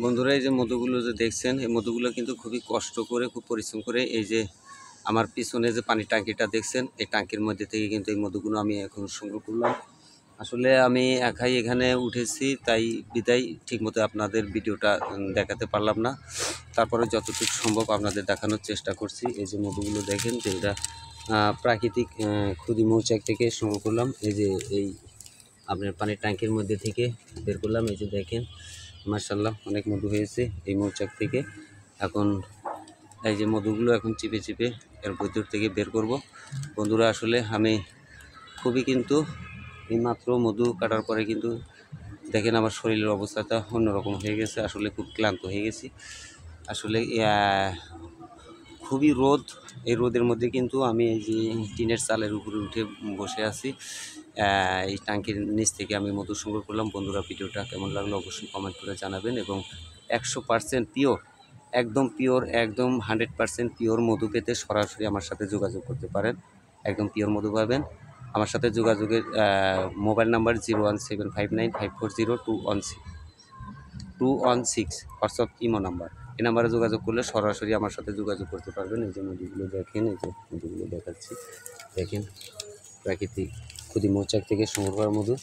বন্ধুরা, এই যে মধুগুলো যে দেখছেন, এই মধুগুলো কিন্তু খুবই কষ্ট করে, খুব পরিশ্রম করে, এই যে আমার পিছনে যে পানির ট্যাঙ্কিটা দেখছেন, এই ট্যাঙ্কির মধ্যে থেকে কিন্তু এই মধুগুলো আমি এখন সংগ্রহ করলাম। আসলে আমি একাই এখানে উঠেছি, তাই বিদায় ঠিকমতো আপনাদের ভিডিওটা দেখাতে পারলাম না। তারপরে যতটুকু সম্ভব আপনাদের দেখানোর চেষ্টা করছি। এই যে মধুগুলো দেখেন যে এটা প্রাকৃতিক ক্ষুদি মৌচাক থেকে সংগ্রহ করলাম। এই যে এই আপনার পানির ট্যাঙ্কির মধ্যে থেকে বের করলাম। এই যে দেখেন, মাশাআল্লাহ অনেক মধু হয়েছে এই মৌচাক থেকে। এখন এই যে মধুগুলো এখন চিপে চিপে এর ভিতর থেকে বের করব। বন্ধুরা, আসলে আমি খুবই কিন্তু এইমাত্র মধু কাটার পরে কিন্তু দেখেন আমার শরীরের অবস্থাটা অন্যরকম হয়ে গেছে। আসলে খুব ক্লান্ত হয়ে গেছি। আসলে খুবই রোদ, এই রোদের মধ্যে কিন্তু আমি এই যে টিনের চালের উপরে উঠে বসে আছি। এই ট্যাঙ্কির নিচ থেকে আমি মধু সংগ্রহ করলাম। বন্ধুরা, ভিডিওটা কেমন লাগলো অবশ্যই কমেন্ট করে জানাবেন। এবং 100% পিওর, একদম পিওর, একদম 100% পিওর মধু পেতে সরাসরি আমার সাথে যোগাযোগ করতে পারেন। একদম পিওর মধু পাবেন। আমার সাথে যোগাযোগের mobile number 01759540216 WhatsApp imo number. এই নাম্বারে যোগাযোগ করলে সরাসরি আমার সাথে যোগাযোগ করতে পারবেন। এই যে মধুগুলো দেখেন, এই যে মধুগুলো দেখাচ্ছি, দেখেন প্রাকৃতিক ক্ষুদি মৌচাক থেকে সংগ্রহ করা মধু।